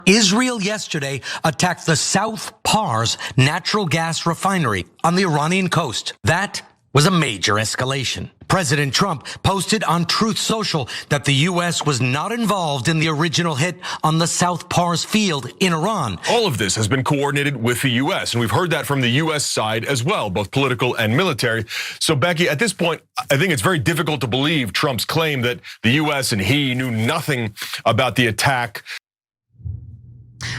Israel yesterday attacked the South Pars natural gas refinery on the Iranian coast. That was a major escalation. President Trump posted on Truth Social that the U.S. was not involved in the original hit on the South Pars field in Iran. All of this has been coordinated with the U.S., and we've heard that from the U.S. side as well, both political and military. So, Becky, at this point, I think it's very difficult to believe Trump's claim that the U.S. and he knew nothing about the attack.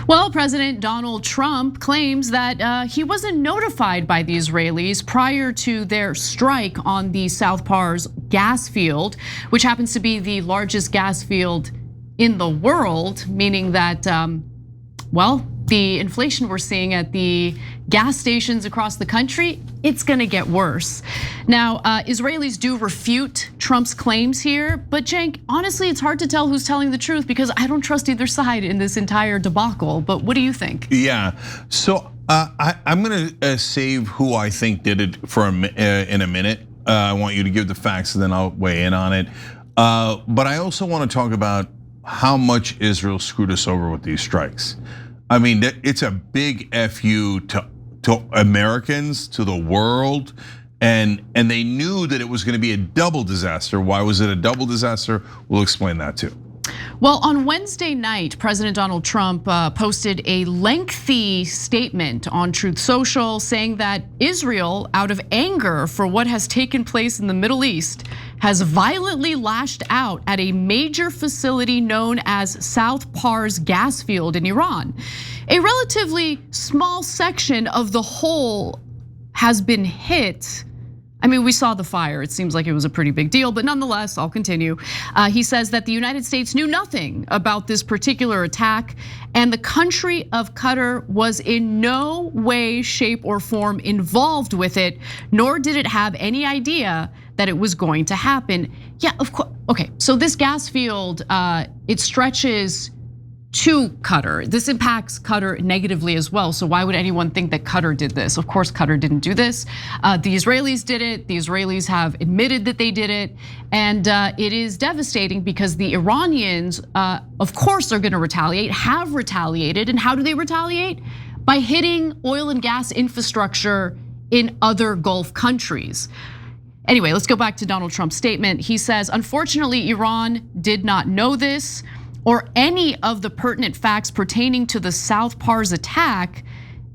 Well, President Donald Trump claims that he wasn't notified by the Israelis prior to their strike on the South Pars gas field, which happens to be the largest gas field in the world, meaning that, well, the inflation we're seeing at the gas stations across the country, it's gonna get worse. Now, Israelis do refute Trump's claims here, but Cenk, honestly, it's hard to tell who's telling the truth because I don't trust either side in this entire debacle, but what do you think? Yeah, so I'm gonna save who I think did it for in a minute. I want you to give the facts and then I'll weigh in on it. But I also wanna talk about how much Israel screwed us over with these strikes. I mean, it's a big FU to Americans, to the world, and they knew that it was going to be a double disaster. Why was it a double disaster? We'll explain that too. Well, on Wednesday night, President Donald Trump posted a lengthy statement on Truth Social saying that Israel, out of anger for what has taken place in the Middle East, has violently lashed out at a major facility known as South Pars gas field in Iran. A relatively small section of the whole has been hit. I mean, we saw the fire. It seems like it was a pretty big deal, but nonetheless, I'll continue. He says that the United States knew nothing about this particular attack, and the country of Qatar was in no way, shape, or form involved with it, nor did it have any idea that it was going to happen. Yeah, of course. Okay, so this gas field, it stretches to Qatar. This impacts Qatar negatively as well. So why would anyone think that Qatar did this? Of course, Qatar didn't do this. The Israelis did it. The Israelis have admitted that they did it. And it is devastating because the Iranians, of course, are gonna retaliate, have retaliated. And how do they retaliate? By hitting oil and gas infrastructure in other Gulf countries. Anyway, let's go back to Donald Trump's statement. He says, unfortunately, Iran did not know this or any of the pertinent facts pertaining to the South Pars attack,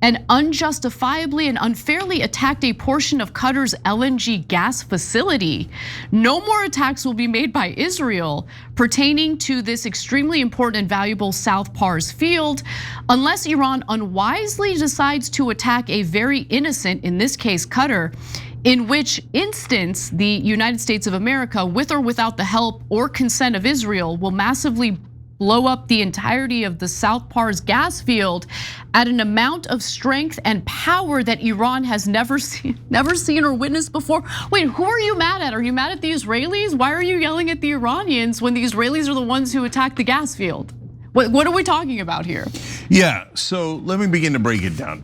and unjustifiably and unfairly attacked a portion of Qatar's LNG gas facility. No more attacks will be made by Israel pertaining to this extremely important and valuable South Pars field, unless Iran unwisely decides to attack a very innocent, in this case Qatar, in which instance the United States of America, with or without the help or consent of Israel, will massively blow up the entirety of the South Pars gas field at an amount of strength and power that Iran has never seen or witnessed before. Wait, who are you mad at? Are you mad at the Israelis? Why are you yelling at the Iranians when the Israelis are the ones who attacked the gas field? What are we talking about here? Yeah, so let me begin to break it down.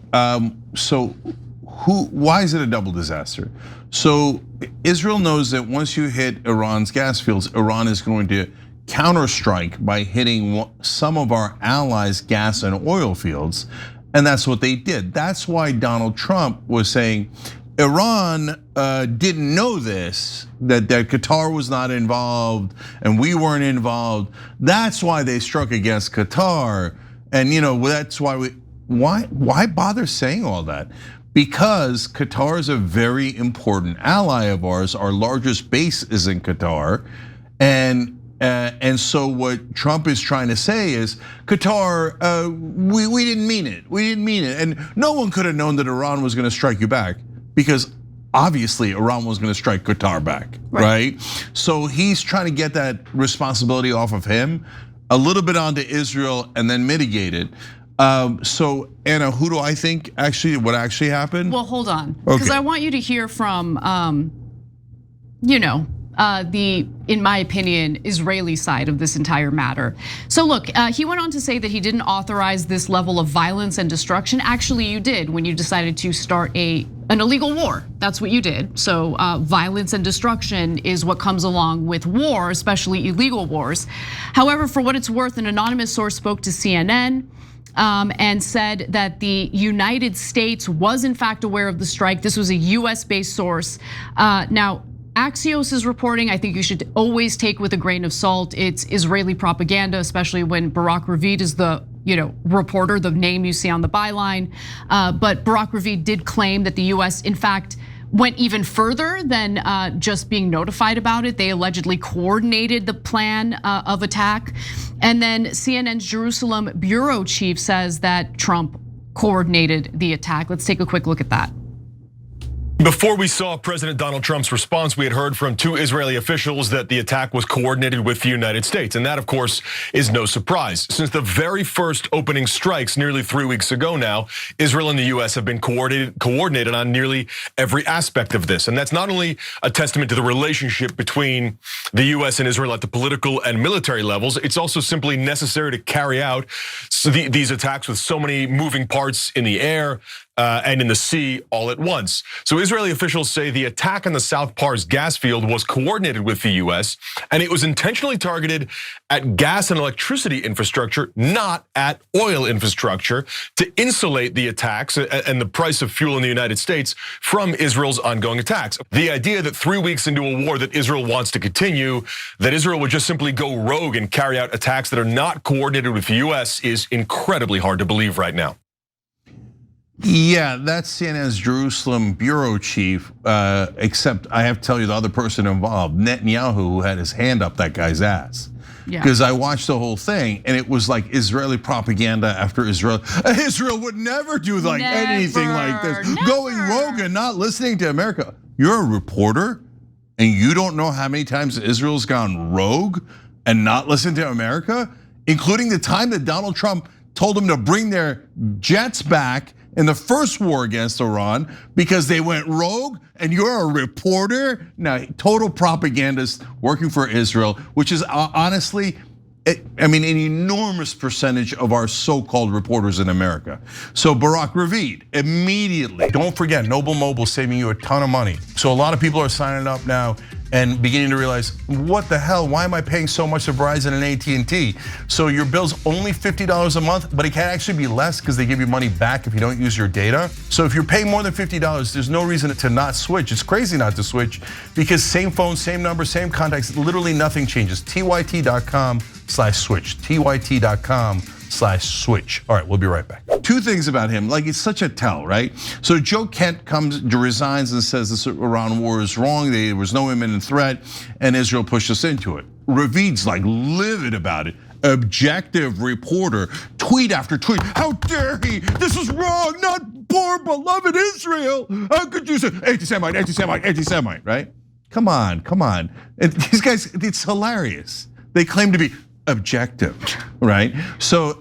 Why is it a double disaster? So Israel knows that once you hit Iran's gas fields, Iran is going to counterstrike by hitting some of our allies' gas and oil fields, and that's what they did. That's why Donald Trump was saying Iran didn't know this, that Qatar was not involved and we weren't involved. That's why they struck against Qatar, and that's why why bother saying all that? Because Qatar is a very important ally of ours. Our largest base is in Qatar, and so what Trump is trying to say is, Qatar, we didn't mean it. We didn't mean it. And no one could have known that Iran was gonna strike you back because obviously Iran was gonna strike Qatar back, right? So he's trying to get that responsibility off of him, a little bit onto Israel and then mitigate it. So Anna, who do I think what actually happened? Well, hold on, because I want you to hear from, in my opinion, Israeli side of this entire matter. So look, he went on to say that he didn't authorize this level of violence and destruction. Actually, you did when you decided to start an illegal war. That's what you did. So violence and destruction is what comes along with war, especially illegal wars. However, for what it's worth, an anonymous source spoke to CNN and said that the United States was in fact aware of the strike. This was a US-based source. Now, Axios is reporting, I think you should always take with a grain of salt. It's Israeli propaganda, especially when Barak Ravid is the reporter, the name you see on the byline. But Barak Ravid did claim that the US, in fact, went even further than just being notified about it. They allegedly coordinated the plan of attack. And then CNN's Jerusalem bureau chief says that Trump coordinated the attack. Let's take a quick look at that. Before we saw President Donald Trump's response, we had heard from 2 Israeli officials that the attack was coordinated with the United States. And that, of course, is no surprise. Since the very first opening strikes nearly 3 weeks ago now, Israel and the US have been coordinated on nearly every aspect of this. And that's not only a testament to the relationship between the US and Israel at the political and military levels, it's also simply necessary to carry out these attacks with so many moving parts in the air and in the sea all at once. So Israeli officials say the attack on the South Pars gas field was coordinated with the US, and it was intentionally targeted at gas and electricity infrastructure, not at oil infrastructure, to insulate the attacks and the price of fuel in the United States from Israel's ongoing attacks. The idea that 3 weeks into a war that Israel wants to continue, that Israel would just simply go rogue and carry out attacks that are not coordinated with the US is incredibly hard to believe right now. Yeah, that's CNN's Jerusalem bureau chief, except I have to tell you the other person involved, Netanyahu, who had his hand up that guy's ass. Because I watched the whole thing and it was like Israeli propaganda after Israel. Israel would never do anything like this. Never. Going rogue and not listening to America. You're a reporter and you don't know how many times Israel's gone rogue and not listened to America, including the time that Donald Trump told them to bring their jets back in the first war against Iran because they went rogue, and you're a reporter? Now, total propagandist working for Israel, which is honestly, I mean, an enormous percentage of our so-called reporters in America. So Barak Ravid, immediately. Don't forget, Noble Mobile saving you a ton of money. So a lot of people are signing up now and beginning to realize, what the hell, why am I paying so much to Verizon and AT&T? So your bill's only $50 a month, but it can actually be less because they give you money back if you don't use your data. So if you're paying more than $50, there's no reason to not switch. It's crazy not to switch because same phone, same number, same contacts, literally nothing changes. TYT.com/switch, TYT.com/switch. All right, we'll be right back. 2 things about him, it's such a tell, right? So Joe Kent resigns and says this Iran war is wrong, there was no imminent threat, and Israel pushed us into it. Ravid's livid about it. Objective reporter, tweet after tweet. How dare he? This is wrong, not poor beloved Israel. How could you say anti-Semite, anti-Semite, anti-Semite, right? Come on. And these guys, it's hilarious. They claim to be objective, right? So,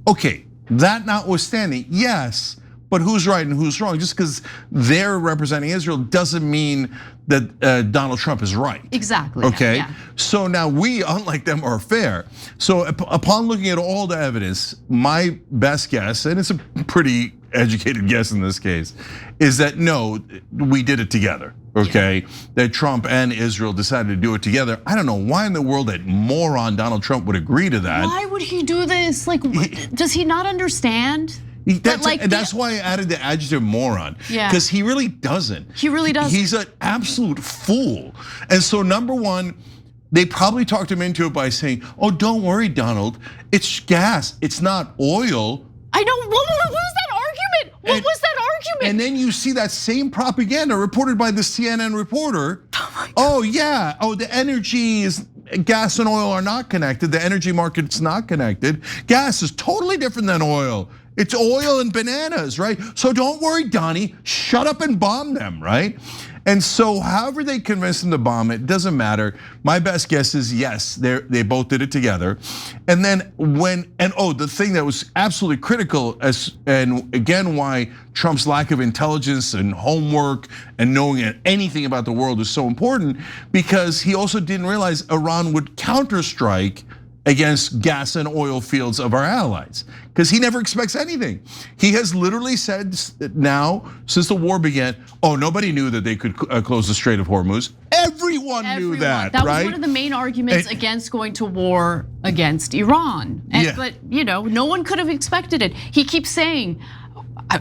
okay, that notwithstanding, yes, but who's right and who's wrong? Just because they're representing Israel doesn't mean that Donald Trump is right. Exactly. Okay, yeah. So now we, unlike them, are fair. So upon looking at all the evidence, my best guess, and it's a pretty educated guess in this case, is that no, we did it together. Okay, that Trump and Israel decided to do it together. I don't know why in the world that moron Donald Trump would agree to that. Why would he do this? Does he not understand? That's why I added the adjective moron. Yeah. Because he really doesn't. He really doesn't. He's an absolute fool. And so number one, they probably talked him into it by saying, oh, don't worry, Donald, it's gas, it's not oil. I know, what was that argument? What was that argument? And then you see that same propaganda reported by the CNN reporter. Oh yeah, the energy is, gas and oil are not connected. The energy market's not connected. Gas is totally different than oil. It's oil and bananas, right? So don't worry, Donnie, shut up and bomb them, right? And so however they convinced them to bomb it, doesn't matter. My best guess is yes, they both did it together. And then the thing that was absolutely critical, and again why Trump's lack of intelligence and homework and knowing anything about the world is so important, because he also didn't realize Iran would counterstrike against gas and oil fields of our allies, because he never expects anything. He has literally said now, since the war began, nobody knew that they could close the Strait of Hormuz. Everyone knew that, That right? was one of the main arguments against going to war against Iran. But no one could have expected it. He keeps saying,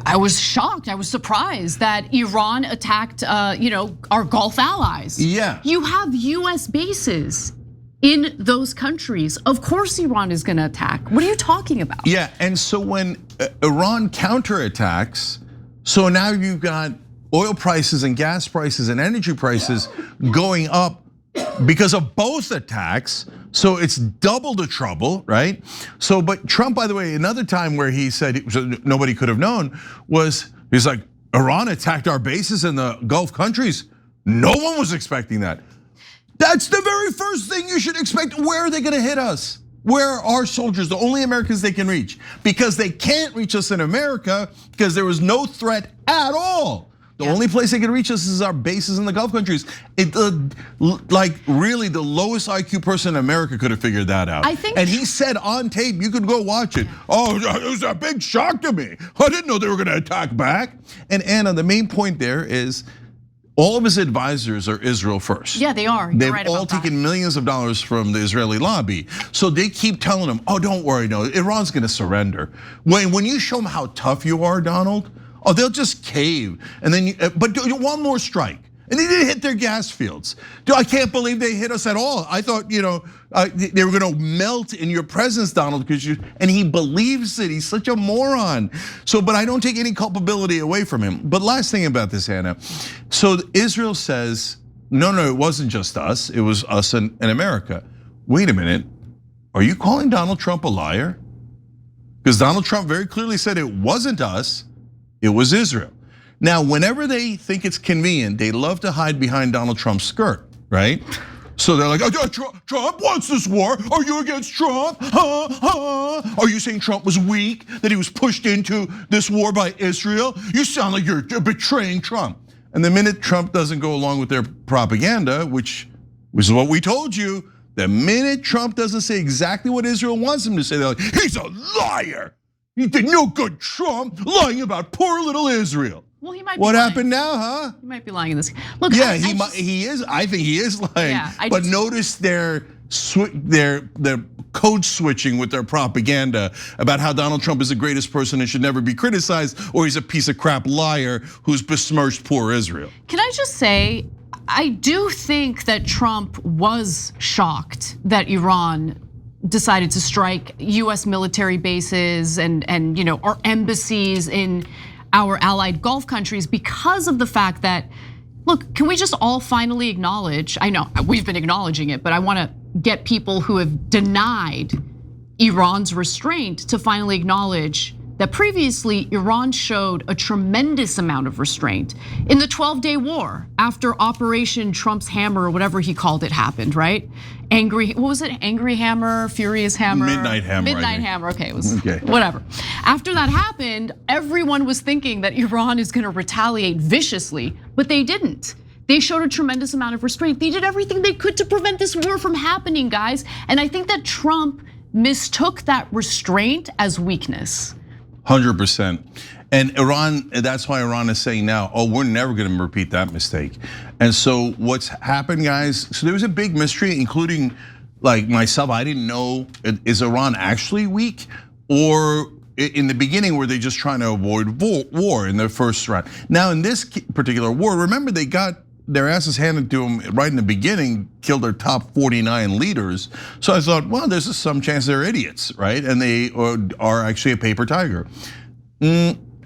I was shocked, I was surprised that Iran attacked our Gulf allies. Yeah. You have US bases in those countries. Of course Iran is gonna attack. What are you talking about? Yeah, and so when Iran counterattacks, so now you've got oil prices and gas prices and energy prices going up because of both attacks. So it's double the trouble, right? So, but Trump, by the way, another time where he said nobody could have known was, he's like, Iran attacked our bases in the Gulf countries. No one was expecting that. That's the very first thing you should expect. Where are they gonna hit us? Where are our soldiers, the only Americans they can reach? Because they can't reach us in America because there was no threat at all. The only place they can reach us is our bases in the Gulf countries. Like really the lowest IQ person in America could have figured that out. And he said on tape, you could go watch it. It was a big shock to me. I didn't know they were gonna attack back. And Anna, the main point there is, all of his advisors are Israel first. Yeah, they are. They've all taken millions of dollars from the Israeli lobby. So they keep telling them, don't worry, no, Iran's gonna surrender. When you show them how tough you are, Donald, they'll just cave. And then, but one more strike. And they didn't hit their gas fields. I can't believe they hit us at all. I thought, they were gonna melt in your presence, Donald, and he believes it. He's such a moron. So, but I don't take any culpability away from him. But last thing about this, Hannah. So Israel says, no, it wasn't just us. It was us and America. Wait a minute, are you calling Donald Trump a liar? Because Donald Trump very clearly said it wasn't us, it was Israel. Now, whenever they think it's convenient, they love to hide behind Donald Trump's skirt, right? So they're like, Trump wants this war. Are you against Trump? Are you saying Trump was weak, that he was pushed into this war by Israel? You sound like you're betraying Trump. And the minute Trump doesn't go along with their propaganda, which is what we told you, the minute Trump doesn't say exactly what Israel wants him to say, they're like, he's a liar. He did no good, Trump, lying about poor little Israel. Well, he might be what lying. happened now, huh? He might be lying in this. Look, yeah, he is. I think he is lying. Yeah, but notice their code switching with their propaganda about how Donald Trump is the greatest person and should never be criticized, or he's a piece of crap liar who's besmirched poor Israel. Can I just say, I do think that Trump was shocked that Iran decided to strike US military bases and our embassies in our allied Gulf countries because of the fact that, look, can we just all finally acknowledge, I know we've been acknowledging it, but I wanna get people who have denied Iran's restraint to finally acknowledge that previously Iran showed a tremendous amount of restraint in the 12-day war after Operation Trump's Hammer or whatever he called it happened, right? What was it? Angry Hammer, Furious Hammer? Midnight Hammer. Midnight Hammer, okay, it was whatever. After that happened, everyone was thinking that Iran is gonna retaliate viciously, but they didn't. They showed a tremendous amount of restraint. They did everything they could to prevent this war from happening, guys. And I think that Trump mistook that restraint as weakness. 100%. And Iran, that's why Iran is saying now, we're never gonna repeat that mistake. And so what's happened, guys, so there was a big mystery, including like myself, I didn't know, is Iran actually weak? Or in the beginning, were they just trying to avoid war in their first round? Now in this particular war, remember they got their asses handed to them right in the beginning, killed their top 49 leaders. So I thought, well, there's some chance they're idiots, right? And they are actually a paper tiger.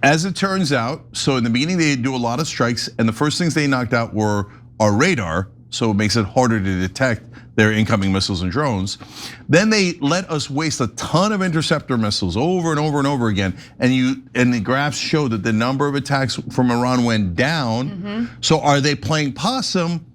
As it turns out, so in the beginning they do a lot of strikes, and the first things they knocked out were our radar. so it makes it harder to detect their incoming missiles and drones. Then they let us waste a ton of interceptor missiles over and over and over again. And the graphs show that the number of attacks from Iran went down. So are they playing possum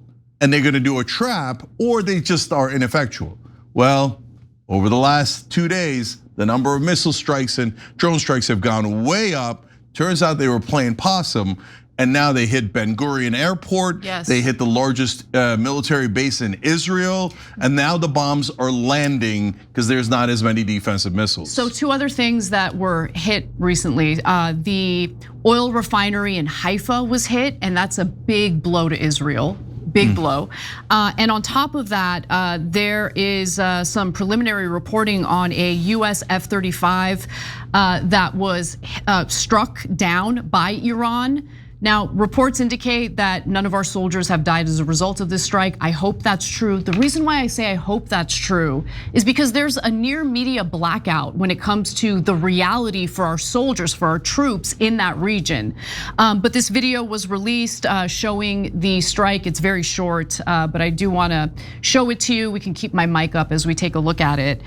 and they're gonna do a trap, or they just are ineffectual? Well, over the last 2 days, the number of missile strikes and drone strikes have gone way up. Turns out they were playing possum. And now they hit Ben Gurion Airport. Yes. They hit the largest military base in Israel. And now the bombs are landing because there's not as many defensive missiles. So 2 other things that were hit recently. The oil refinery in Haifa was hit, and that's a big blow to Israel. Big blow. And on top of that, there is some preliminary reporting on a US F-35 that was struck down by Iran. Now, reports indicate that none of our soldiers have died as a result of this strike. I hope that's true. The reason why I say I hope that's true is because there's a near media blackout when it comes to the reality for our soldiers, for our troops in that region. But this video was released showing the strike. It's very short, but I do wanna show it to you. We can keep my mic up as we take a look at it.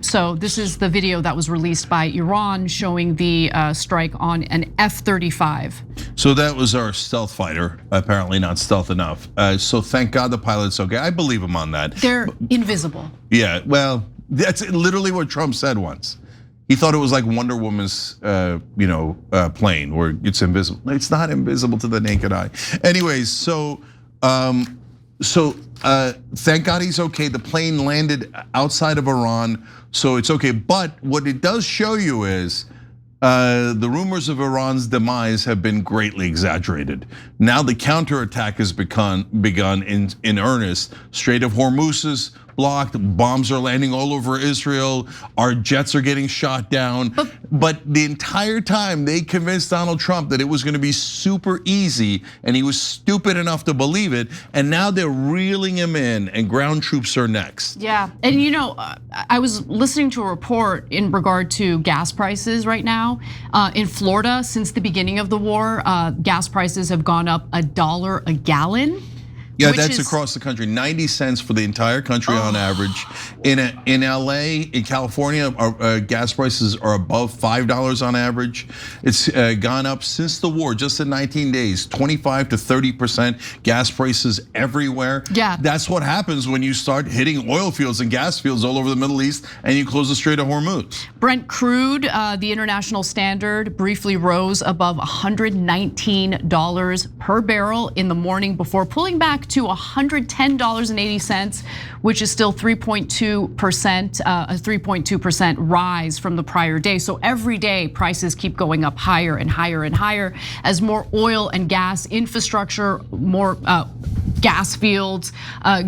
So this is the video that was released by Iran showing the strike on an F-35. So that was our stealth fighter, apparently not stealth enough. So thank God the pilot's okay. I believe him on that. They're invisible. Yeah, well, that's literally what Trump said once. He thought it was like Wonder Woman's plane where it's invisible. It's not invisible to the naked eye. Anyways, so thank God he's okay. The plane landed outside of Iran, so it's okay. But what it does show you is the rumors of Iran's demise have been greatly exaggerated. Now the counterattack has begun in earnest. Strait of Hormuz is blocked, bombs are landing all over Israel, our jets are getting shot down. But the entire time they convinced Donald Trump that it was gonna be super easy, and he was stupid enough to believe it, and now they're reeling him in, and ground troops are next. Yeah, and I was listening to a report in regard to gas prices right now. In Florida, since the beginning of the war, gas prices have gone up $1 a gallon. Yeah, that's across the country. 90 cents for the entire country on average. In LA, in California, gas prices are above $5 on average. It's gone up since the war, just in 19 days, 25 to 30% gas prices everywhere. Yeah. That's what happens when you start hitting oil fields and gas fields all over the Middle East and you close the Strait of Hormuz. Brent crude, the international standard, briefly rose above $119 per barrel in the morning before pulling back to $110.80, which is still 3.2%, a 3.2% rise from the prior day. So every day prices keep going up higher and higher and higher as more oil and gas infrastructure, more gas fields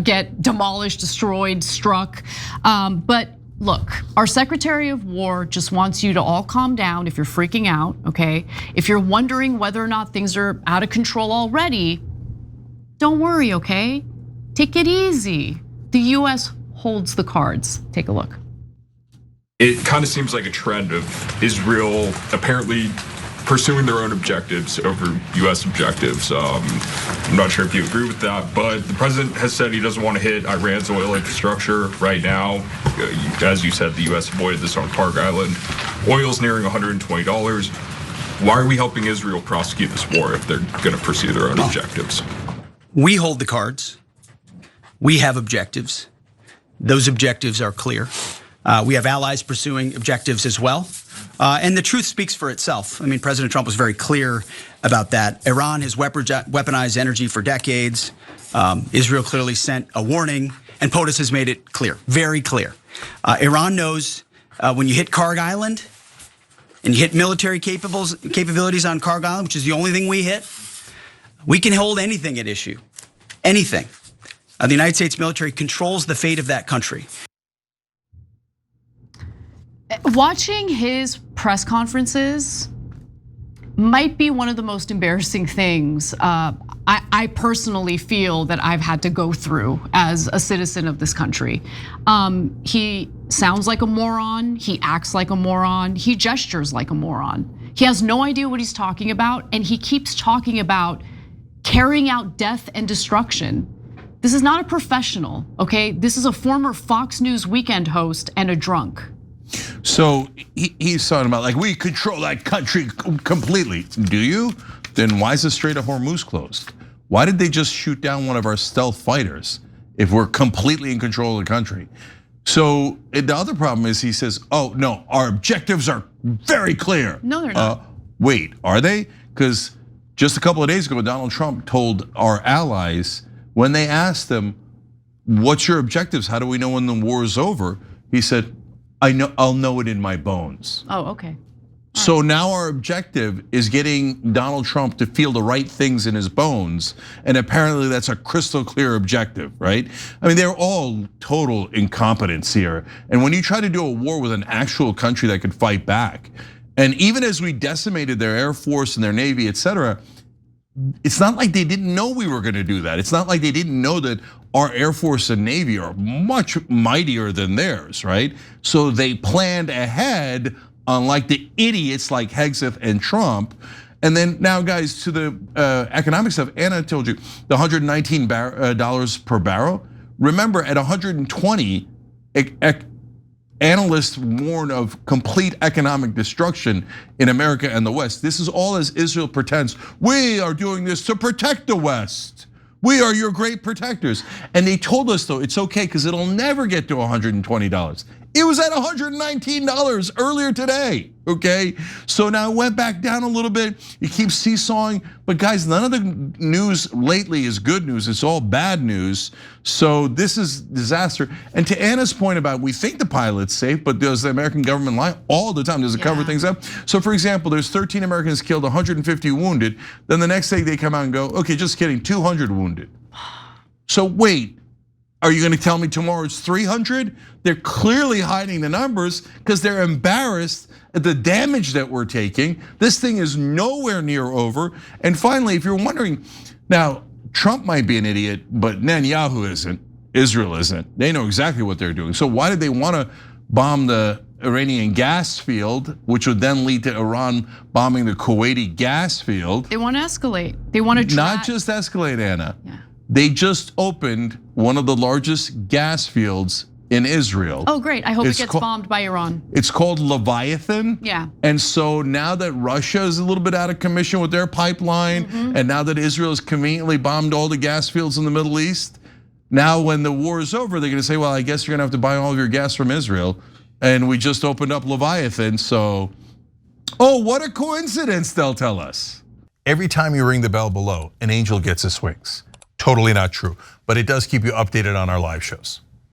get demolished, destroyed, struck. But look, our Secretary of War just wants you to all calm down if you're freaking out, okay? If you're wondering whether or not things are out of control already, don't worry, okay? Take it easy. The US holds the cards. Take a look. It kind of seems like a trend of Israel apparently pursuing their own objectives over US objectives. I'm not sure if you agree with that, but the president has said he doesn't want to hit Iran's oil infrastructure right now. As you said, the US avoided this on Park Island. Oil's nearing $120. Why are we helping Israel prosecute this war if they're going to pursue their own objectives? We hold the cards. We have objectives. Those objectives are clear. We have allies pursuing objectives as well. And the truth speaks for itself. I mean, President Trump was very clear about that. Iran has weaponized energy for decades. Israel clearly sent a warning, and POTUS has made it clear, very clear. Iran knows when you hit Karg Island and you hit military capabilities on Karg Island, which is the only thing we hit, we can hold anything at issue, anything. The United States military controls the fate of that country. Watching his press conferences might be one of the most embarrassing things I personally feel that I've had to go through as a citizen of this country. He sounds like a moron, he acts like a moron, he gestures like a moron. He has no idea what he's talking about, and he keeps talking about carrying out death and destruction. This is not a professional, okay? This is a former Fox News weekend host and a drunk. So he's talking about like, we control that country completely. Do you? Then why is the Strait of Hormuz closed? Why did they just shoot down one of our stealth fighters if we're completely in control of the country? So the other problem is he says, oh no, our objectives are very clear. No, they're not. Wait, are they? Because just a couple of days ago, Donald Trump told our allies when they asked them, what's your objectives? How do we know when the war is over? He said, I'll know it in my bones. Oh, okay. So now our objective is getting Donald Trump to feel the right things in his bones. And apparently that's a crystal clear objective, right? I mean, they're all total incompetence here. And when you try to do a war with an actual country that could fight back, and even as we decimated their Air Force and their Navy, et cetera, it's not like they didn't know we were gonna do that. It's not like they didn't know that our Air Force and Navy are much mightier than theirs, right? So they planned ahead, unlike the idiots like Hegseth and Trump. And then now, guys, to the economic stuff, Anna told you the $119 per barrel. Remember, at 120, analysts warn of complete economic destruction in America and the West. This is all as Israel pretends, we are doing this to protect the West. We are your great protectors. And they told us, though, it's okay because it'll never get to $120. It was at $119 earlier today, okay? So now it went back down a little bit. You keep seesawing, but guys, none of the news lately is good news. It's all bad news. So this is disaster. And to Anna's point about we think the pilot's safe, but does the American government lie all the time? Does it cover things up? So for example, there's 13 Americans killed, 150 wounded. Then the next day they come out and go, okay, just kidding, 200 wounded. So wait. Are you gonna tell me tomorrow it's 300? They're clearly hiding the numbers because they're embarrassed at the damage that we're taking. This thing is nowhere near over. And finally, if you're wondering, now Trump might be an idiot, but Netanyahu isn't, Israel isn't. They know exactly what they're doing. So why did they wanna bomb the Iranian gas field, which would then lead to Iran bombing the Kuwaiti gas field? They wanna escalate. They wanna not just escalate, Anna. Yeah. They just opened one of the largest gas fields in Israel. Oh, great. I hope it gets bombed by Iran. It's called Leviathan. Yeah. And so now that Russia is a little bit out of commission with their pipeline, and now that Israel has conveniently bombed all the gas fields in the Middle East, now when the war is over, they're gonna say, well, I guess you're gonna have to buy all of your gas from Israel. And we just opened up Leviathan, so, oh, what a coincidence, they'll tell us. Every time you ring the bell below, an angel gets his wings. Totally not true, but it does keep you updated on our live shows.